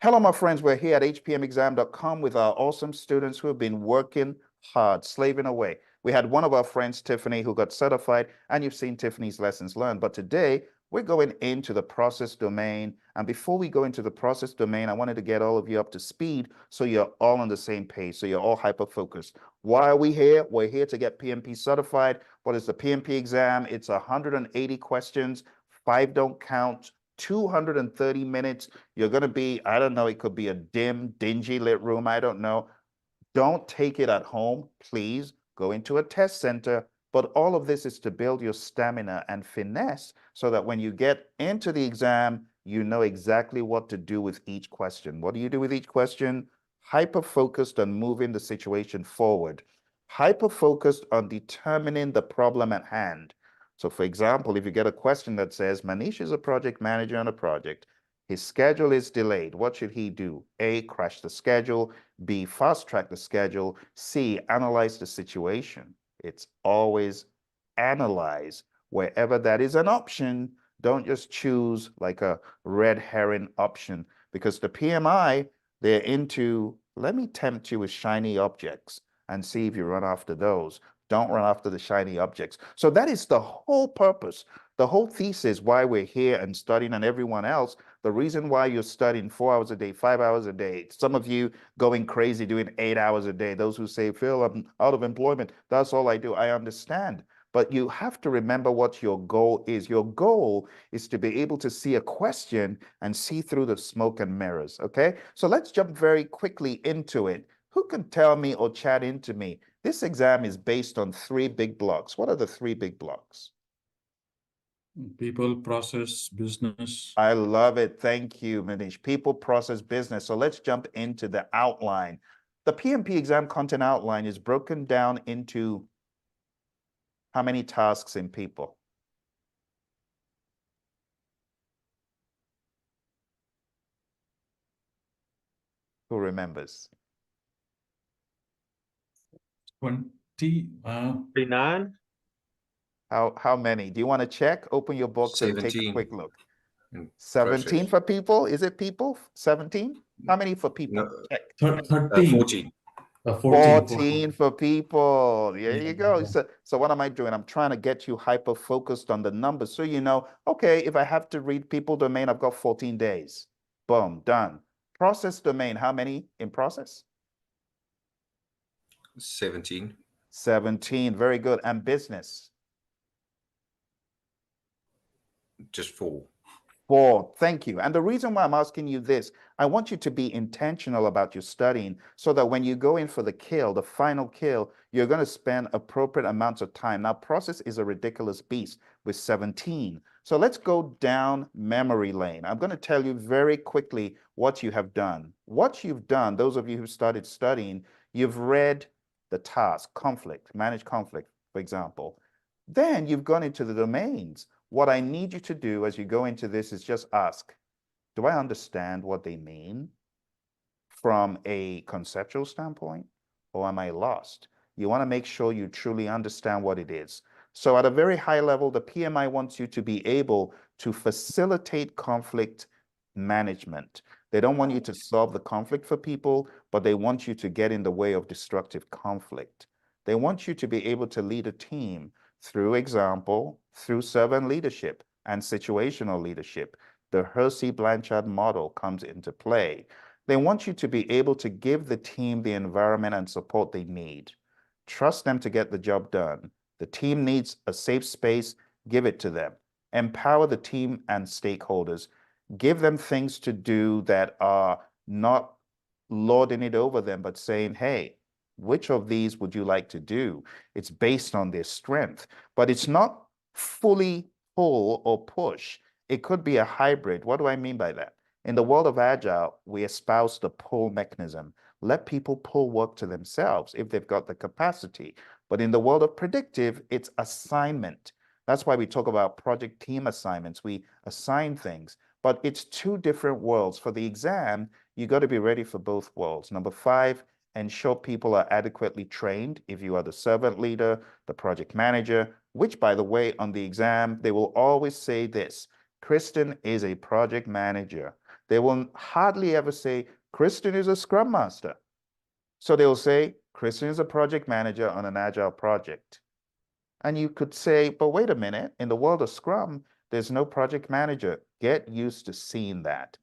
Hello, my friends. We're here at hpmexam.com with our awesome students who have been working hard, slaving away. We had one of our friends, Tiffany, who got certified, and you've seen Tiffany's lessons learned. But today, we're going into the process domain. And before we go into the process domain, I wanted to get all of you up to speed so you're all on the same page, so you're all hyper-focused. Why are we here? We're here to get PMP certified. What is the PMP exam? It's 180 questions, 5 don't count, 230 minutes. You're going to be, I don't know, it could be a dim, dingy lit room. I don't know. Don't take it at home. Please go into a test center. But all of this is to build your stamina and finesse so that when you get into the exam, you know exactly what to do with each question. What do you do with each question? Hyper-focused on moving the situation forward. Hyper-focused on determining the problem at hand. So for example, if you get a question that says, Manish is a project manager on a project, his schedule is delayed. What should he do? A, crash the schedule. B, fast track the schedule. C, analyze the situation. It's always analyze. Wherever that is an option, don't just choose like a red herring option, because the PMI, they're into, let me tempt you with shiny objects and see if you run after those. Don't run after the shiny objects. So that is the whole purpose, the whole thesis why we're here and studying, and everyone else. The reason why you're studying 4 hours a day, 5 hours a day, some of you going crazy doing 8 hours a day, those who say, Phil, I'm out of employment, that's all I do. I understand. But you have to remember what your goal is. Your goal is to be able to see a question and see through the smoke and mirrors, okay? So let's jump very quickly into it. Who can tell me or chat into me? This exam is based on 3 big blocks. What are the 3 big blocks? People, process, business. I love it. Thank you, Manish. People, process, business. So let's jump into the outline. The PMP exam content outline is broken down into how many tasks in people? Who remembers? 20, 39. How many? Do you want to check? Open your books and take a 17. quick look. In 17 process. for people? Is it people? 17? How many for people? No, Check. 13. 14. 14 for people. There Yeah. you go. So what am I doing? I'm trying to get you hyper focused on the numbers so you know, okay, if I have to read people domain, I've got 14 days. Boom, done. Process domain, how many in process? 17. 17. Very good. And business? Just 4. 4. Thank you. And the reason why I'm asking you this, I want you to be intentional about your studying so that when you go in for the kill, the final kill, you're going to spend appropriate amounts of time. Now, process is a ridiculous beast with 17. So let's go down memory lane. I'm going to tell you very quickly what you have done. What you've done, those of you who started studying, you've read the task, conflict, manage conflict, for example. Then you've gone into the domains. What I need you to do as you go into this is just ask, do I understand what they mean from a conceptual standpoint, or am I lost? You want to make sure you truly understand what it is. So at a very high level, the PMI wants you to be able to facilitate conflict management. They don't want you to solve the conflict for people, but they want you to get in the way of destructive conflict. They want you to be able to lead a team through example, through servant leadership and situational leadership. The Hersey-Blanchard model comes into play. They want you to be able to give the team the environment and support they need. Trust them to get the job done. The team needs a safe space, give it to them. Empower the team and stakeholders. Give them things to do that are not lording it over them, but saying, hey, which of these would you like to do? It's based on their strength, but it's not fully pull or push. It could be a hybrid. What do I mean by that? In the world of Agile, we espouse the pull mechanism. Let people pull work to themselves if they've got the capacity. But in the world of predictive, it's assignment. That's why we talk about project team assignments. We assign things, but it's 2 different worlds. For the exam, you got to be ready for both worlds. Number 5, ensure people are adequately trained. If you are the servant leader, the project manager, which by the way, on the exam, they will always say this, Kristen is a project manager. They will hardly ever say, Kristen is a scrum master. So they'll say, Kristen is a project manager on an agile project. And you could say, but wait a minute, in the world of Scrum, there's no project manager. Get used to seeing that.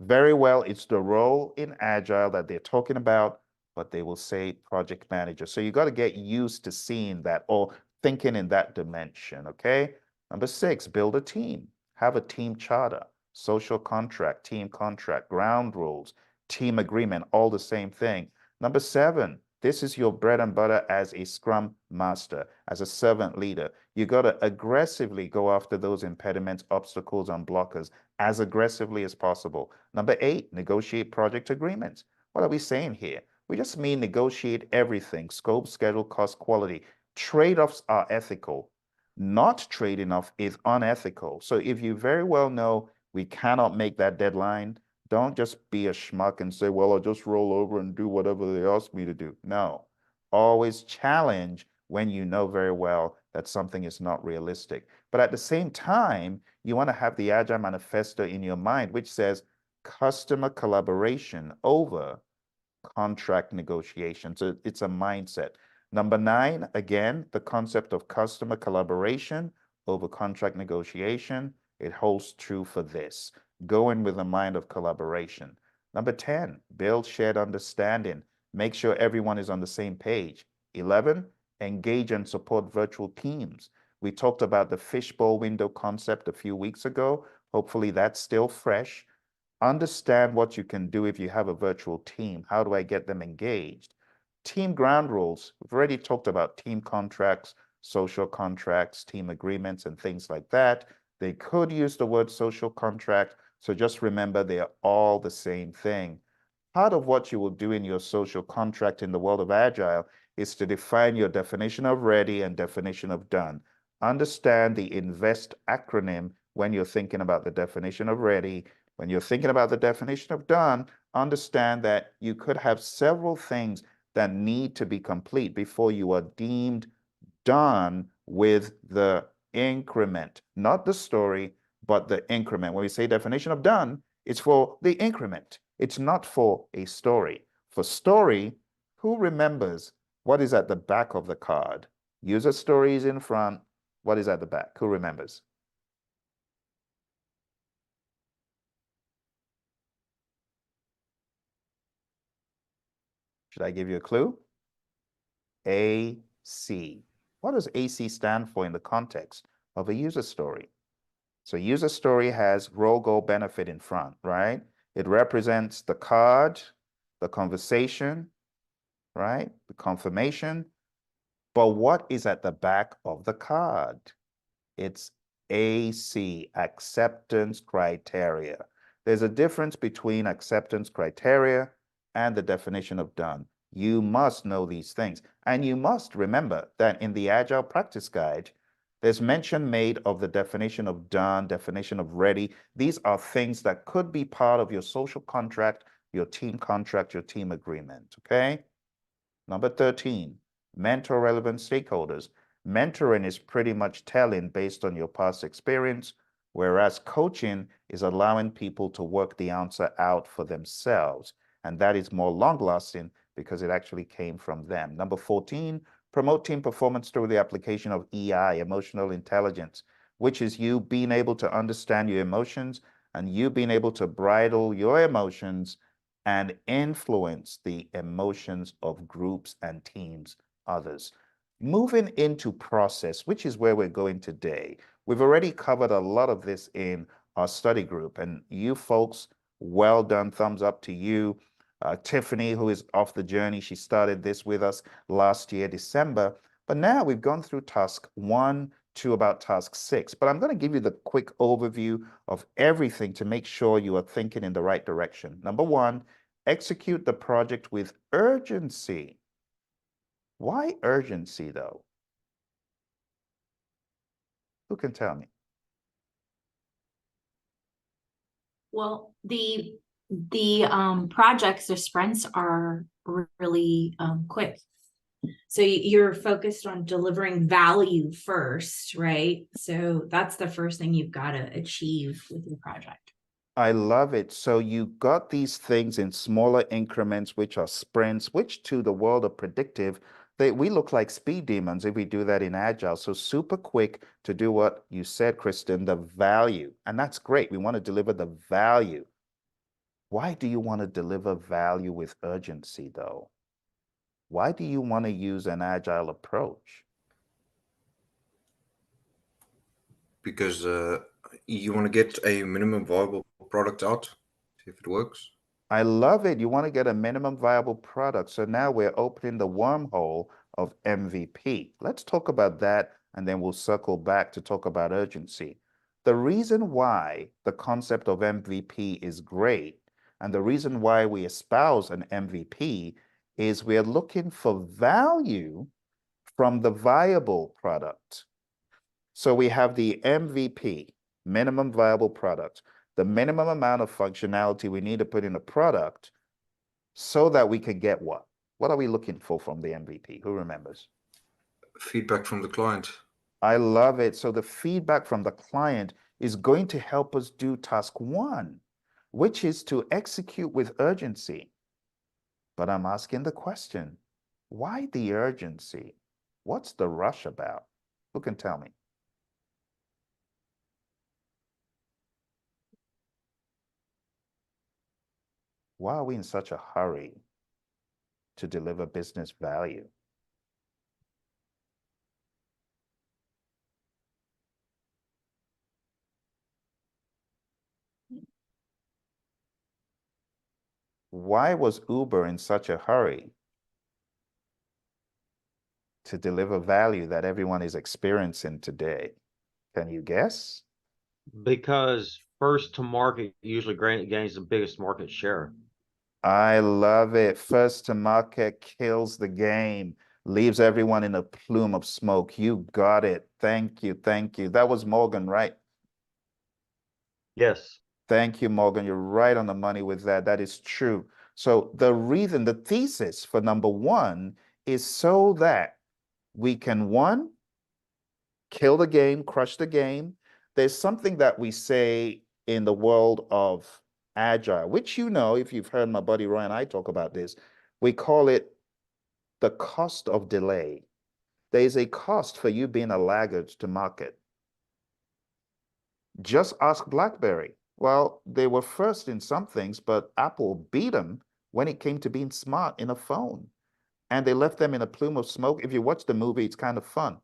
Very well, it's the role in Agile that they're talking about, but they will say project manager. So you got to get used to seeing that or thinking in that dimension, okay? Number 6, build a team. Have a team charter, social contract, team contract, ground rules, team agreement, all the same thing. Number 7, this is your bread and butter as a Scrum Master, as a servant leader. You got to aggressively go after those impediments, obstacles, and blockers as aggressively as possible. Number 8, negotiate project agreements. What are we saying here? We just mean negotiate everything: scope, schedule, cost, quality. Trade-offs are ethical. Not trading off is unethical. So if you very well know we cannot make that deadline, don't just be a schmuck and say, well, I'll just roll over and do whatever they ask me to do. No, always challenge when you know very well that something is not realistic. But at the same time, you want to have the Agile Manifesto in your mind, which says customer collaboration over contract negotiation. So it's a mindset. Number 9, again, the concept of customer collaboration over contract negotiation. It holds true for this. Go in with a mind of collaboration. Number 10, build shared understanding. Make sure everyone is on the same page. 11, engage and support virtual teams. We talked about the fishbowl window concept a few weeks ago. Hopefully that's still fresh. Understand what you can do if you have a virtual team. How do I get them engaged? Team ground rules. We've already talked about team contracts, social contracts, team agreements, and things like that. They could use the word social contract, so just remember they are all the same thing. Part of what you will do in your social contract in the world of Agile is to define your definition of ready and definition of done. Understand the INVEST acronym when you're thinking about the definition of ready. When you're thinking about the definition of done, understand that you could have several things that need to be complete before you are deemed done with the increment, not the story, but the increment. When we say definition of done, it's for the increment. It's not for a story. For story, who remembers what is at the back of the card? User story is in front. What is at the back? Who remembers? Should I give you a clue? AC. What does AC stand for in the context of a user story? So user story has role, goal, benefit in front, right? It represents the card, the conversation, right? The confirmation. But what is at the back of the card? It's AC, acceptance criteria. There's a difference between acceptance criteria and the definition of done. You must know these things. And you must remember that in the Agile Practice Guide, there's mention made of the definition of done, definition of ready. These are things that could be part of your social contract, your team contract, your team agreement, okay? Number 13, mentor relevant stakeholders. Mentoring is pretty much telling based on your past experience, whereas coaching is allowing people to work the answer out for themselves. And that is more long-lasting because it actually came from them. Number 14, promote team performance through the application of EI, emotional intelligence, which is you being able to understand your emotions and you being able to bridle your emotions and influence the emotions of groups and teams, others. Moving into process, which is where we're going today. We've already covered a lot of this in our study group, and you folks, well done, thumbs up to you. Tiffany, who is off the journey, she started this with us last year, December, but now we've gone through task 1 to about task 6, but I'm going to give you the quick overview of everything to make sure you are thinking in the right direction. Number 1, execute the project with urgency. Why urgency, though? Who can tell me? Well, the projects or sprints are really quick. So you're focused on delivering value first, right? So that's the first thing you've got to achieve with your project. I love it. So you got these things in smaller increments, which are sprints, which to the world of predictive, we look like speed demons if we do that in Agile. So super quick to do what you said, Kristen, the value. And that's great. We want to deliver the value. Why do you want to deliver value with urgency, though? Why do you want to use an Agile approach? Because you want to get a minimum viable product out, see if it works. I love it. You want to get a minimum viable product. So now we're opening the wormhole of MVP. Let's talk about that, and then we'll circle back to talk about urgency. The reason why the concept of MVP is great, and the reason why we espouse an MVP, is we're looking for value from the viable product. So we have the MVP, minimum viable product, the minimum amount of functionality we need to put in a product so that we can get what? What are we looking for from the MVP? Who remembers? Feedback from the client. I love it. So the feedback from the client is going to help us do task one, which is to execute with urgency. But I'm asking the question, why the urgency? What's the rush about? Who can tell me? Why are we in such a hurry to deliver business value? Why was Uber in such a hurry to deliver value that everyone is experiencing today? Can you guess? Because first to market usually gains the biggest market share. I love it. First to market kills the game, leaves everyone in a plume of smoke. You got it. Thank you. Thank you. That was Morgan, right? Yes. Thank you, Morgan. You're right on the money with that. That is true. So the reason, the thesis for number one is so that we can, one, kill the game, crush the game. There's something that we say in the world of Agile, which you know, if you've heard my buddy Roy and I talk about this, we call it the cost of delay. There is a cost for you being a laggard to market. Just ask BlackBerry. Well, they were first in some things, but Apple beat them when it came to being smart in a phone. And they left them in a plume of smoke. If you watch the movie, it's kind of fun.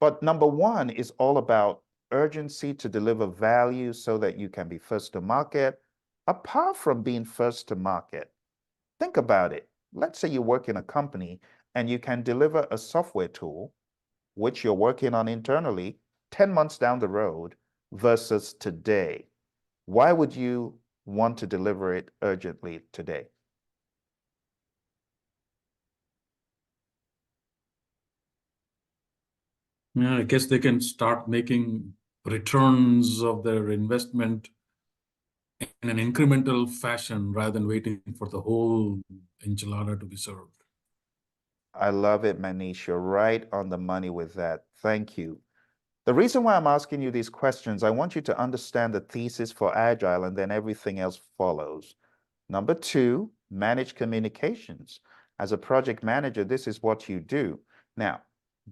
But number one is all about urgency to deliver value so that you can be first to market. Apart from being first to market, think about it. Let's say you work in a company and you can deliver a software tool, which you're working on internally, 10 months down the road versus today. Why would you want to deliver it urgently today? Yeah, I guess they can start making returns of their investment in an incremental fashion rather than waiting for the whole enchilada to be served. I love it, Manish. You're right on the money with that. Thank you. The reason why I'm asking you these questions, I want you to understand the thesis for Agile, and then everything else follows. Number two, manage communications. As a project manager, this is what you do. Now,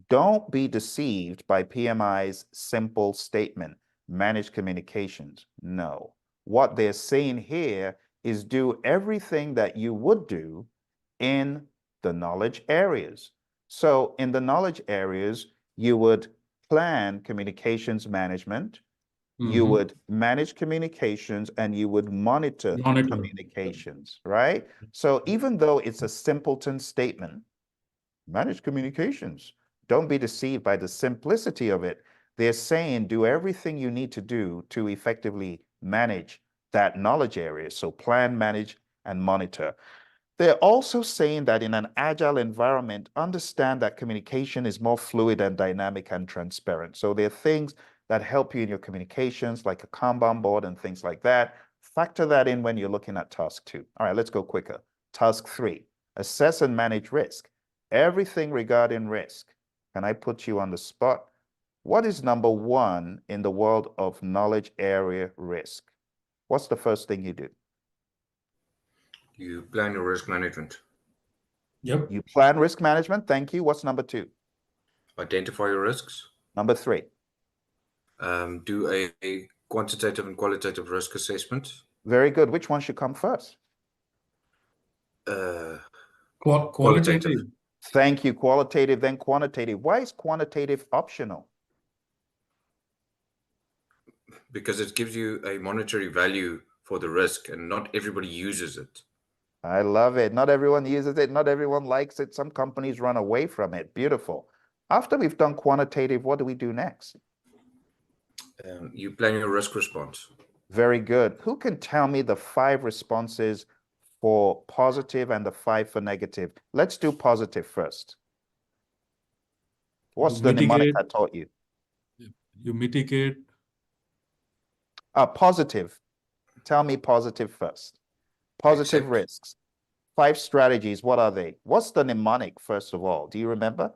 don't be deceived by PMI's simple statement, manage communications. No. What they're saying here is do everything that you would do in the knowledge areas. So in the knowledge areas, you would plan communications management, you would manage communications, and you would monitor communications, right? So even though it's a simpleton statement, manage communications, don't be deceived by the simplicity of it. They're saying do everything you need to do to effectively manage that knowledge area. So plan, manage, and monitor. They're also saying that in an agile environment, understand that communication is more fluid and dynamic and transparent. So there are things that help you in your communications, like a Kanban board and things like that. Factor that in when you're looking at task two. All right, let's go quicker. Task three, assess and manage risk. everything regarding risk. Can I put you on the spot? What is number one in the world of knowledge area risk? What's the first thing you do? You plan your risk management. Yep. You plan risk management. Thank you. What's number two? Identify your risks. Number three. Do a quantitative and qualitative risk assessment. Very good. Which one should come first? Qualitative. Thank you. Qualitative, then quantitative. Why is quantitative optional? Because it gives you a monetary value for the risk, and not everybody uses it. I love it. Not everyone uses it. Not everyone likes it. Some companies run away from it. Beautiful. After we've done quantitative, what do we do next? You plan your risk response. Very good. Who can tell me the 5 responses for positive and the 5 for negative? Let's do positive first. What's the mnemonic I taught you? You mitigate. Positive. Tell me positive first. Positive Accept. risks. 5 strategies. What are they? What's the mnemonic, first of all? Do you remember?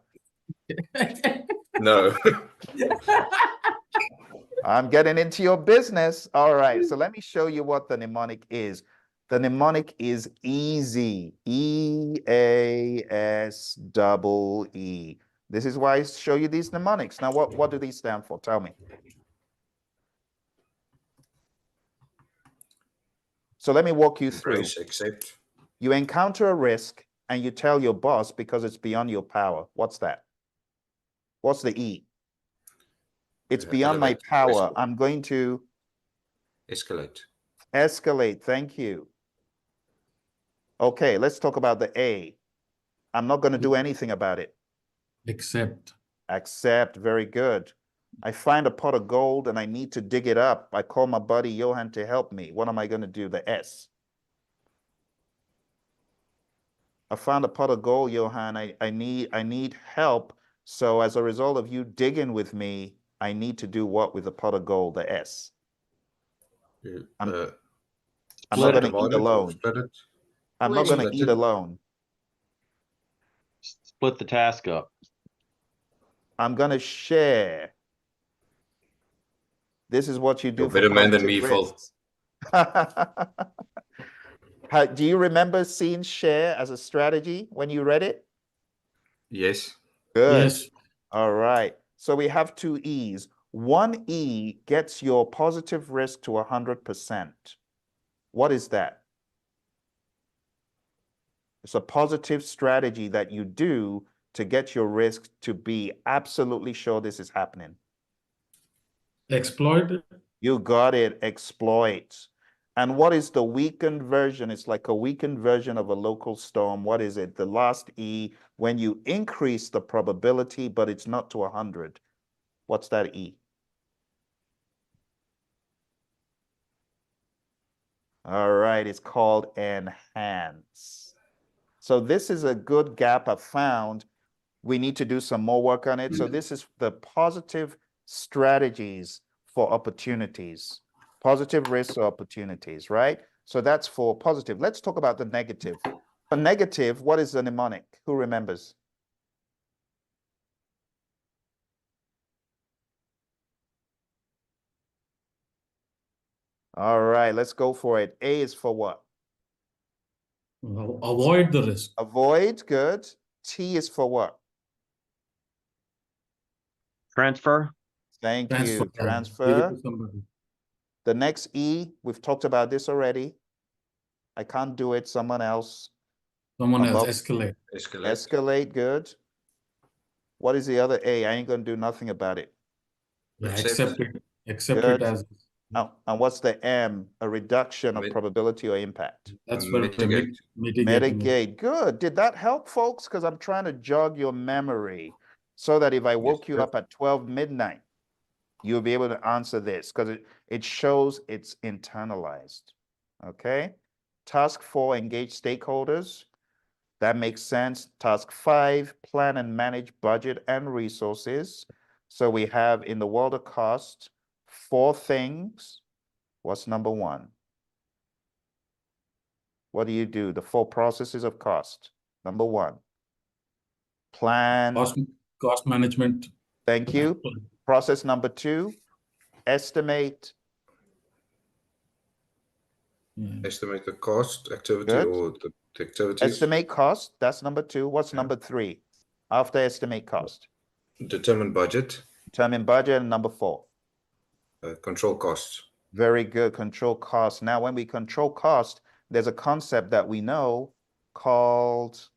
No. I'm getting into your business. All right. So let me show you what the mnemonic is. The mnemonic is easy. EASEE. This is why I show you these mnemonics. Now, what do these stand for? Tell me. So let me walk you through. Embrace, accept. You encounter a risk and you tell your boss because it's beyond your power. What's that? What's the E? It's beyond my Elevate, power. escalate. I'm going to Escalate. escalate. Thank you. Okay, let's talk about the A. I'm not going to do anything about it. Accept. Accept. Very good. I find a pot of gold and I need to dig it up. I call my buddy Johan to help me. What am I going to do? The S. I found a pot of gold, Johan. I need help. So as a result of you digging with me, I need to do what with the pot of gold? The S. I'm not going to eat divide it or alone. split it. I'm not going to Split eat it. alone. Split the task up. I'm going to share. This is what you do You're a for better man than positive me, Phil. risks. Do you remember seeing share as a strategy when you read it? Yes. Good. Yes. All right. So we have 2 E's. 1 E gets your positive risk to 100%. What is that? It's a positive strategy that you do to get your risk to be absolutely sure this is happening. Exploit. You got it. Exploit. And what is the weakened version? It's like a weakened version of a local storm. What is it? The last E, when you increase the probability, but it's not to 100. What's that E? All right, it's called enhance. So this is a good gap I found. We need to do some more work on it. So this is the positive strategies for opportunities, positive risks or opportunities, right? So that's for positive. Let's talk about the negative. For negative, what is the mnemonic? Who remembers? All right, let's go for it. A is for what? Avoid the risk. Avoid, good. T is for what? Transfer. Thank Transfer. you. Give it Transfer. to somebody. The next E, we've talked about this already. I can't do it, someone else. Someone else. Above- Escalate. Escalate. Escalate, good. What is the other A? I ain't gonna do nothing about it. Yeah, Accept. accept it. Accept Good. it as. Oh, and what's the M? A reduction of Mit- probability or impact. That's where Mitigate. Mitigate. Good. Did that help, folks? Because I'm trying to jog your memory so that if I woke you sir. up at 12 midnight, you'll be able to answer this because it shows it's internalized. Okay. Task 4, engage stakeholders. That makes sense. Task 5, plan and manage budget and resources. So we have in the world of cost, 4 things. What's number 1? What do you do? The 4 processes of cost. Number 1. Plan, Cost management. thank you. Process number 2, estimate, Yeah. Estimate the cost, activity, Good. or the activities. estimate cost, that's number 2. What's number 3? After estimate cost. Determine budget. Determine budget, and number 4. Control costs. Very good, control cost. Now, when we control cost, there's a concept that we know called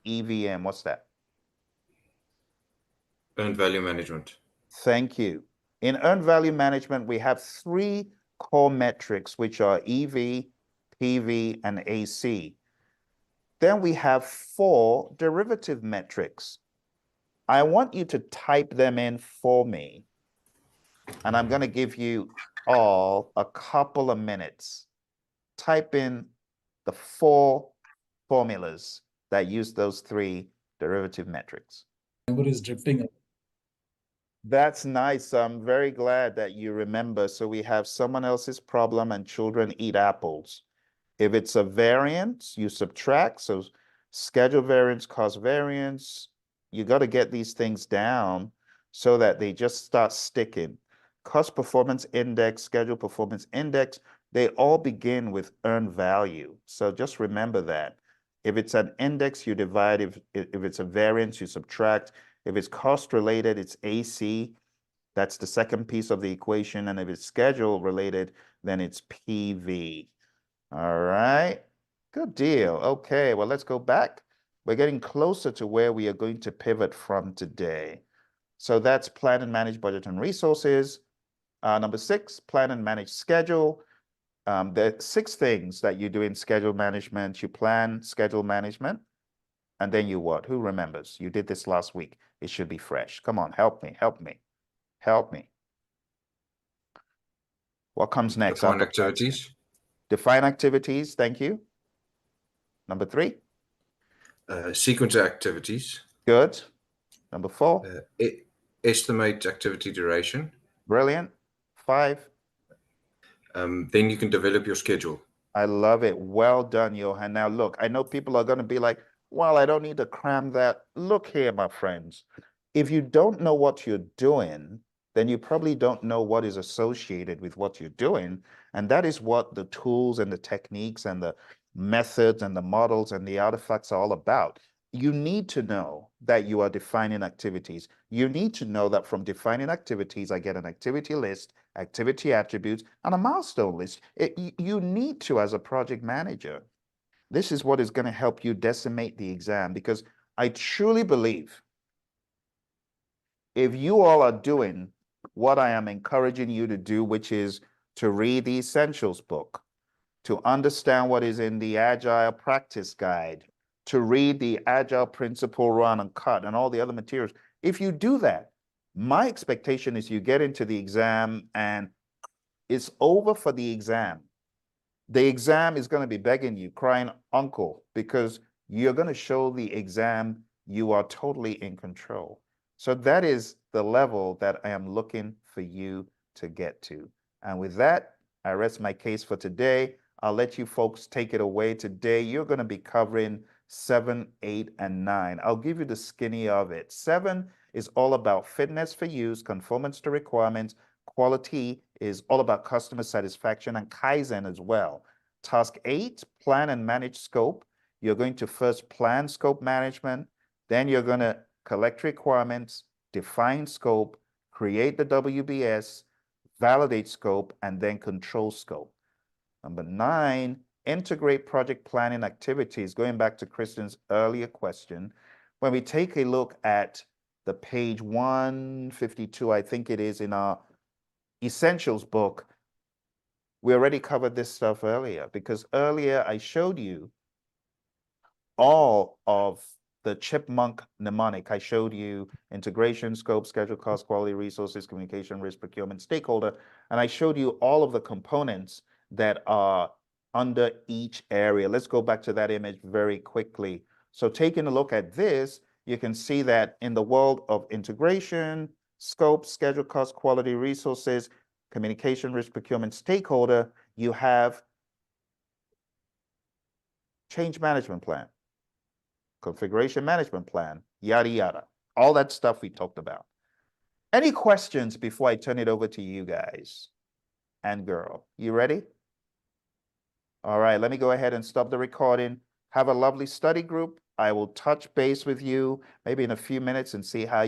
EVM. What's that? Earned value management. Thank you. In earned value management, we have 3 core metrics, which are EV, PV, and AC. Then we have 4 derivative metrics. I want you to type them in for me. And I'm going to give you all a couple of minutes. Type in the 4 formulas that use those 3 derivative metrics. Memory is drifting. That's nice. I'm very glad that you remember. So we have someone else's problem and children eat apples. If it's a variance, you subtract. So schedule variance, cost variance. You got to get these things down so that they just start sticking. Cost performance index, schedule performance index, they all begin with earned value. So just remember that. If it's an index, you divide. If it's a variance, you subtract. If it's cost related, it's AC. That's the second piece of the equation. And if it's schedule related, then it's PV. All right. Good deal. Okay, well, let's go back. We're getting closer to where we are going to pivot from today. So that's plan and manage budget and resources. Number 6, plan and manage schedule. There are 6 things that you do in schedule management. You plan schedule management, and then you what? Who remembers? You did this last week. It should be fresh. Come on, help me, help me, help me. What comes next? Define activities. Define activities, thank you. Number 3. Sequence activities. Good. Number 4. Estimate activity duration. Brilliant. 5. Then you can develop your schedule. I love it. Well done, Johan. Now, look, I know people are going to be like, well, I don't need to cram that. Look here, my friends. If you don't know what you're doing, then you probably don't know what is associated with what you're doing. And that is what the tools and the techniques and the methods and the models and the artifacts are all about. You need to know that you are defining activities. You need to know that from defining activities, I get an activity list, activity attributes, and a milestone list. You need to, as a project manager. This is what is going to help you decimate the exam, because I truly believe if you all are doing what I am encouraging you to do, which is to read the Essentials book, to understand what is in the Agile Practice Guide, to read the Agile Principle Run and Cut and all the other materials. If you do that, my expectation is you get into the exam and it's over for the exam. The exam is going to be begging you, crying uncle, because you're going to show the exam you are totally in control. So that is the level that I am looking for you to get to. And with that, I rest my case for today. I'll let you folks take it away. Today, you're going to be covering 7, 8, and 9. I'll give you the skinny of it. 7 is all about fitness for use, conformance to requirements. Quality is all about customer satisfaction and Kaizen as well. Task 8, plan and manage scope. You're going to first plan scope management. Then you're going to collect requirements, define scope, create the WBS, validate scope, and then control scope. Number 9, integrate project planning activities. Going back to Kristen's earlier question, when we take a look at the page 152, I think it is in our Essentials book, we already covered this stuff earlier, because earlier I showed you all of the chipmunk mnemonic. I showed you integration, scope, schedule, cost, quality, resources, communication, risk, procurement, stakeholder, and I showed you all of the components that are under each area. Let's go back to that image very quickly. So taking a look at this, you can see that in the world of integration, scope, schedule, cost, quality, resources, communication, risk, procurement, stakeholder, you have change management plan, configuration management plan, yada, yada. All that stuff we talked about. Any questions before I turn it over to you guys and girl? You ready? All right, let me go ahead and stop the recording. Have a lovely study group. I will touch base with you maybe in a few minutes and see how